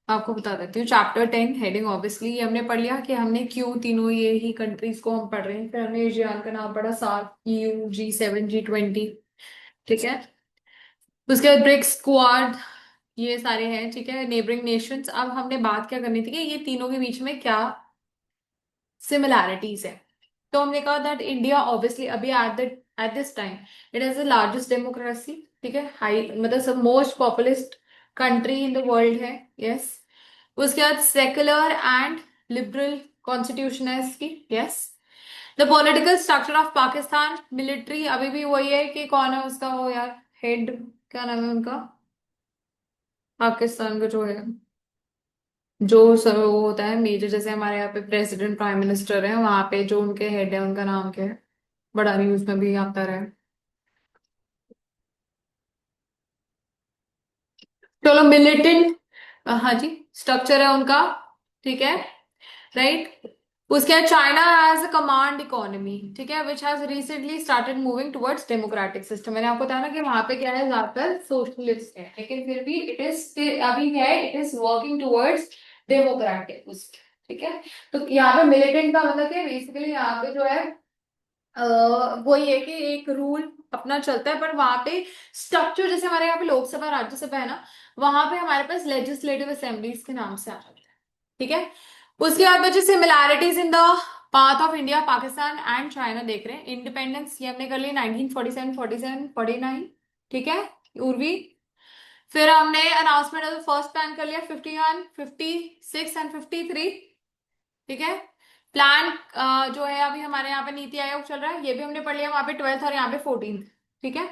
आपको बता देती हूँ, चैप्टर 10 हेडिंग ऑब्वियसली ये हमने पढ़ लिया कि हमने क्यों तीनों ये ही कंट्रीज को हम पढ़ रहे हैं। फिर हमने एशियान का नाम पढ़ा, सार्क, EU, G7, G20, ठीक है। उसके बाद ब्रिक्स, क्वाड, ये सारे हैं, ठीक है, नेबरिंग नेशंस। अब हमने बात क्या करनी थी कि ये तीनों के बीच में क्या सिमिलैरिटीज है। तो हमने कहा दैट इंडिया ऑब्वियसली अभी at this time it is the largest democracy, ठीक है, हाई मतलब सब most populest country in the world है, यस। उसके बाद सेकुलर एंड लिबरल कॉन्स्टिट्यूशन है इसकी, yes. The political structure of Pakistan, military अभी भी वही है कि कौन है उसका वो यार हेड, क्या नाम है उनका, पाकिस्तान का जो है, जो सब वो होता है मेजर, जैसे हमारे यहाँ पे प्रेसिडेंट प्राइम मिनिस्टर है, वहां पे जो उनके हेड है उनका नाम क्या है, बड़ा न्यूज में भी आता रहा है। चलो मिलिटेंट, हाँ जी, स्ट्रक्चर है उनका, ठीक है, राइट। उसके बाद China has a command economy, ठीक है, which has recently started moving towards democratic system. मैंने आपको बताया ना कि वहां पे क्या है, ज्यादातर सोशलिस्ट है, लेकिन फिर भी इट इज अभी है, it is working towards democratic, ठीक है। तो यहाँ पे मिलिटेंट का मतलब क्या, बेसिकली यहाँ पे जो है वही है कि एक रूल अपना चलता है, पर वहां पे स्ट्रक्चर, जैसे हमारे यहाँ पे लोकसभा राज्यसभा है ना, वहां पे हमारे पास लेजिस्लेटिव असेंबलीज के नाम से आ जाता है, ठीक है। उसके बाद बच्चे similarities in the path of India, Pakistan and China देख रहे हैं। इंडिपेंडेंस ये हमने कर लिया 1947, 47, 49, ठीक है, उर्वी। फिर हमने अनाउंसमेंट ऑफ फर्स्ट प्लान कर लिया 51, 56 एंड 53, ठीक है। प्लान जो है अभी हमारे यहाँ पे नीति आयोग चल रहा है, ये भी हमने पढ़ लिया वहां पे 12th और यहाँ पे 14th, ठीक है।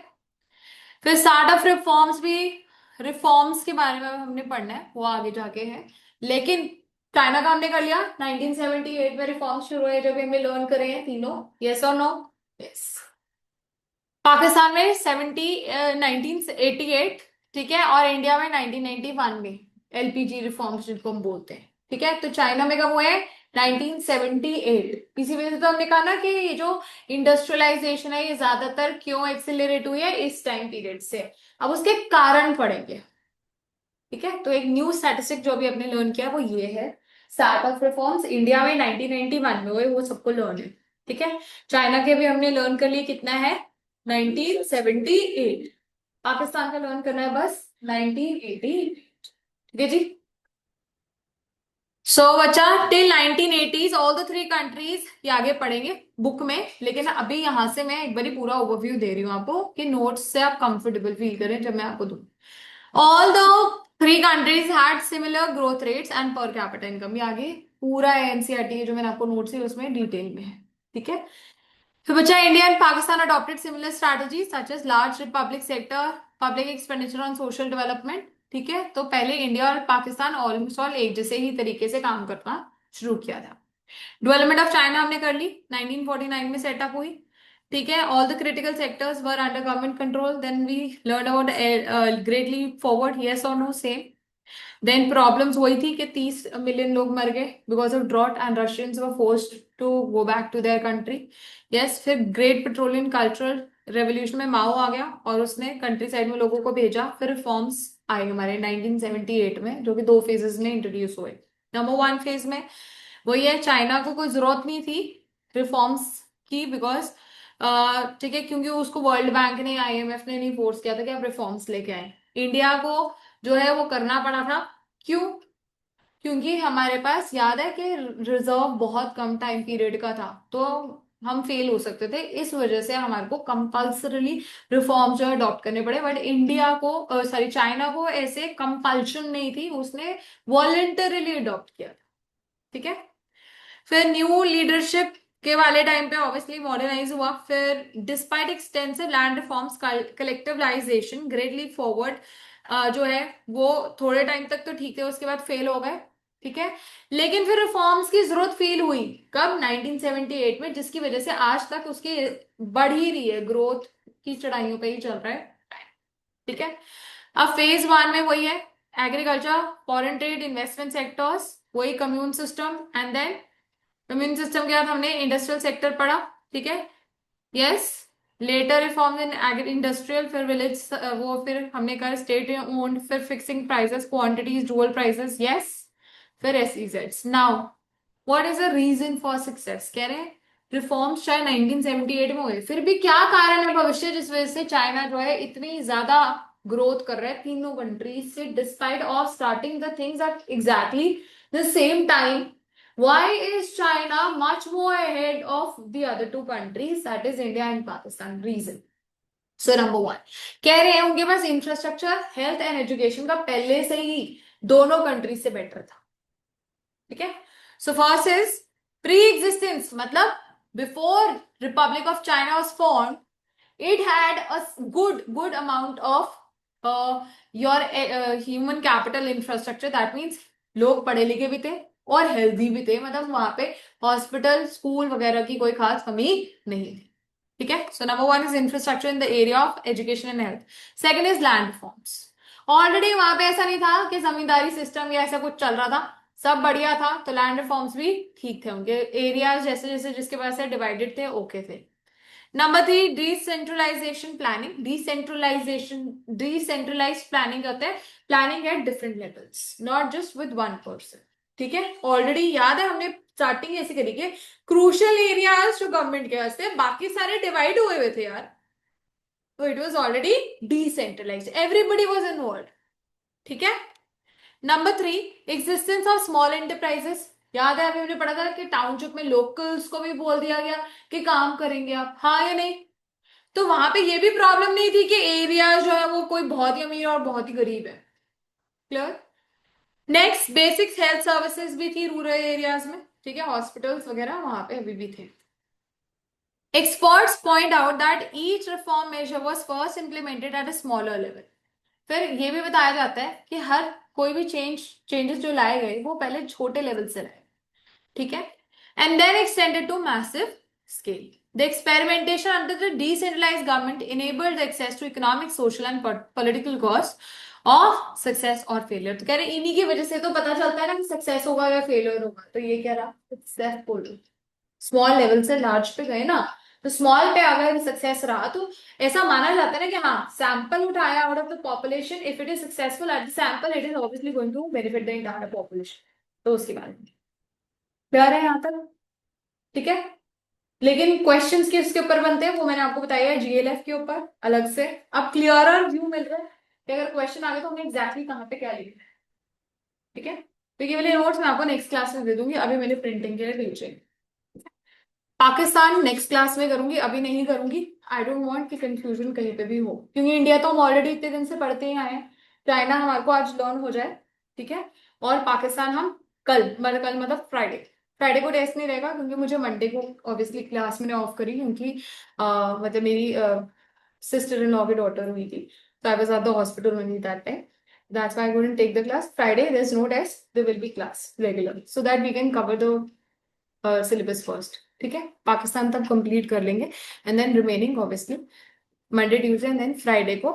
फिर स्टार्ट ऑफ रिफॉर्म्स भी, रिफॉर्म्स के बारे में हमने पढ़ना है, वो आगे जाके है। लेकिन चाइना का हमने कर लिया 1978 में रिफॉर्म शुरू हुए, जब हमने लर्न करे हैं तीनों, यस और नो, यस। पाकिस्तान में 1988, ठीक है, और इंडिया में 1991 में LPG रिफॉर्म्स जिनको हम बोलते हैं, ठीक है। तो चाइना में कब हुए हैं, 1978। इसी वजह से तो हमने कहा ना कि ये जो इंडस्ट्रियलाइजेशन है ये ज्यादातर क्यों एक्सिलरेट हुई है इस टाइम पीरियड से। अब उसके कारण पढ़ेंगे, ठीक है। तो एक न्यू स्टैटिस्टिक जो अभी आपने लर्न किया वो ये है, स्टार्ट ऑफ रिफॉर्म्स इंडिया में 1991 में हुए, वो सबको लर्न है, ठीक है। चाइना के भी हमने लर्न कर लिए, कितना है, 1978। पाकिस्तान का लर्न करना है बस 1980, ठीक है जी। सो बच्चा till 1980s all the three countries ये आगे पढ़ेंगे बुक में, लेकिन अभी यहां से मैं एक बारी पूरा ओवरव्यू दे रही हूँ आपको कि नोट्स से आप कंफर्टेबल फील करें जब मैं आपको दूं। All the three countries had similar growth rates and per capita income, ये आगे पूरा एनसीईआरटी जो मैंने आपको नोट्स है उसमें डिटेल में है, ठीक है। तो बच्चा India and Pakistan adopted similar strategy such as large public sector, public expenditure on social development, ठीक है। तो पहले इंडिया और पाकिस्तान ऑलमोस्ट ऑल एक जैसे ही तरीके से काम करना शुरू किया था। डेवलपमेंट ऑफ चाइना हमने कर ली, 1949 में सेटअप हुई, ठीक है। All the critical sectors were under government control, then we learn about great leap forward, yes और नो, सेम। देन प्रॉब्लम्स वही थी कि 30 मिलियन लोग मर गए because of drought and Russians were forced to go back to their country, yes. फिर great petroleum cultural revolution में Mao आ गया और उसने कंट्री साइड में लोगों को भेजा। फिर रिफॉर्म्स आए हमारे 1978 में, जो कि दो फेजेस में इंट्रोड्यूस हुए। नंबर वन फेज में वही है, चाइना को कोई जरूरत नहीं थी रिफॉर्म्स की, बिकॉज ठीक है, क्योंकि उसको वर्ल्ड बैंक ने, IMF ने नहीं फोर्स किया था कि आप रिफॉर्म्स लेके आए। इंडिया को जो है वो करना पड़ा था, क्यों, क्योंकि हमारे पास याद है कि रिजर्व बहुत कम टाइम पीरियड का था, तो हम फेल हो सकते थे, इस वजह से हमारे को कंपल्सरली रिफॉर्म जो है अडॉप्ट करने पड़े। बट इंडिया को सॉरी चाइना को ऐसे कंपल्शन नहीं थी, उसने वॉलेंटरली अडॉप्ट किया था, ठीक है। फिर न्यू लीडरशिप के वाले टाइम पे ऑब्वियसली मॉडर्नाइज हुआ। फिर despite extensive land reforms, collectivisation greatly forward जो है वो थोड़े टाइम तक तो ठीक है, उसके बाद फेल हो गए, ठीक है। लेकिन फिर रिफॉर्म्स की जरूरत फील हुई कब, 1978 में, जिसकी वजह से आज तक उसकी बढ़ ही रही है, ग्रोथ की चढ़ाइयों पे ही चल रहा है, ठीक है। अब फेज 1 में वही है, agriculture, foreign trade, investment sectors, वही commune system, and then commune system के बाद हमने इंडस्ट्रियल सेक्टर पढ़ा, ठीक है, yes. Later reform in agri industrial, फिर विलेज, वो फिर हमने कहा स्टेट ओन्ड, फिर fixing prices, quantities, dual prices, yes. फिर एसईजेड्स। Now what is the reason for success, कह रहे हैं रिफॉर्म्स चाहे 1978 में हुए, फिर भी क्या कारण है भविष्य जिस वजह से चाइना जो है इतनी ज्यादा ग्रोथ कर रहा है तीनों कंट्रीज से, despite of starting the things at exactly the same time. Why is China much more ahead of the other two countries, that is India and Pakistan? Reason. So number one, कह रहे हैं उनके पास infrastructure, health and education का पहले से ही दोनों countries से better था, ठीक है. So first is pre existence, मतलब before republic of China was form, it had a good amount of your human capital infrastructure. That means लोग पढ़े लिखे भी थे और हेल्दी भी थे, मतलब वहां पे हॉस्पिटल, स्कूल वगैरह की कोई खास कमी नहीं थी, ठीक है. So number one is infrastructure in the area of education and health. Second is land reforms. Already वहां पे ऐसा नहीं था कि जमींदारी सिस्टम या ऐसा कुछ चल रहा था, सब बढ़िया था, तो लैंड रिफॉर्म्स भी ठीक थे, उनके एरियाज जैसे जैसे जिसके पास है डिवाइडेड थे, ओके थे. Number three, decentralization planning. Decentralize planning करते हैं, planning at different levels, not just with one person, ठीक है. ऑलरेडी याद है हमने स्टार्टिंग ऐसे करी कि क्रूशियल एरियाज जो गवर्नमेंट के वास्ते, बाकी सारे डिवाइड हुए हुए थे यार, तो it was already decentralized, everybody was involve, ठीक है. Number three, existence of small enterprises. याद है अभी हमने पढ़ा था कि टाउनशिप में लोकल्स को भी बोल दिया गया कि काम करेंगे आप, हाँ या नहीं. तो वहां पे ये भी प्रॉब्लम नहीं थी कि एरिया जो है वो कोई बहुत ही अमीर और बहुत ही गरीब है. Clear. Next, basic health services भी थी रूरल एरियाज में, ठीक है, हॉस्पिटल्स वगैरह वहां पे अभी भी थे. Experts point out that each reform measure was first implemented at a smaller level. फिर ये भी बताया जाता है कि हर कोई भी चेंजेस जो लाए गए वो पहले छोटे लेवल से लाए, ठीक है, and then extended to massive scale. The experimentation under the decentralized government enabled the access to economic, social and political cost of success or failure. तो कह रहे इन्हीं की वजह से तो पता चलता है ना कि सक्सेस होगा या फेलियर होगा. तो ये क्या रहा, सक्सेसफुल. स्मॉल लेवल से लार्ज पे गए ना, तो स्मॉल पे अगर सक्सेस रहा तो ऐसा माना जाता है ना कि हाँ, सैंपल उठाया out of the population, if it is successful at the sample, it is obviously going to benefit the entire population. तो उसके बारे में प्यार है यहाँ तक, ठीक है. लेकिन क्वेश्चंस किसके ऊपर बनते हैं वो मैंने आपको बताया है, जीएलएफ के ऊपर अलग से. अब क्लियरर व्यू मिल रहा है कि अगर क्वेश्चन आ गए तो हमने एग्जैक्टली कहाँ पे क्या लिखना है, ठीक है. तो ये वाले नोट्स मैं आपको नेक्स्ट क्लास में दे दूंगी, अभी मैंने प्रिंटिंग के लिए भेजे. पाकिस्तान नेक्स्ट क्लास में करूंगी, अभी नहीं करूंगी. आई डोंट वांट कि कंफ्यूजन कहीं पे भी हो, क्योंकि इंडिया तो हम ऑलरेडी इतने दिन से पढ़ते ही आए हैं. चाइना हमारे को आज लर्न हो जाए, ठीक है. और पाकिस्तान हम कल मतलब फ्राइडे, फ्राइडे को टेस्ट नहीं रहेगा क्योंकि मुझे मंडे को ऑब्वियसली क्लास मैंने ऑफ करी, क्योंकि मतलब मेरी सिस्टर इन लॉ की डॉटर हुई थी, तो I was at the hospital only that time. That's why I couldn't take the class. Friday, there's no test. There will be class regular, so that we can cover the syllabus first, ठीक है. पाकिस्तान तक complete कर लेंगे and then remaining obviously Monday, Tuesday and then Friday को,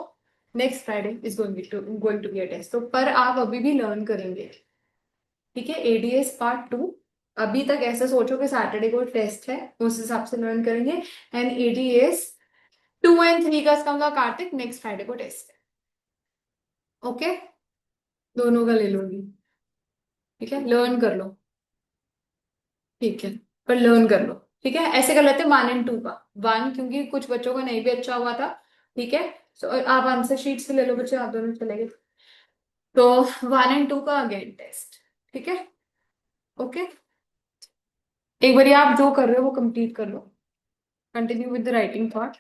next Friday is going to be a test. तो पर आप अभी भी लर्न करेंगे, ठीक है. एडीएस पार्ट टू, अभी तक ऐसा सोचो कि सैटरडे को टेस्ट है, उस हिसाब से लर्न करेंगे. एंड एडीएस 2 और 3 का स्कंगा कार्तिक नेक्स्ट फ्राइडे को टेस्ट है, ओके. दोनों का ले लूंगी, ठीक है, लर्न कर लो, ठीक है, पर लर्न कर लो, ठीक है. ऐसे कर लेते हैं 1 और 2 का. 1 क्योंकि कुछ बच्चों का नहीं भी अच्छा हुआ था, ठीक है. सो आप आंसर शीट्स भी ले लो बच्चे, आप दोनों चले गए, तो 1 और 2 का अगेन टेस्ट, ठीक है, ओके. एक बार आप जो कर रहे हो वो कंप्लीट कर लो, continue with the writing thought.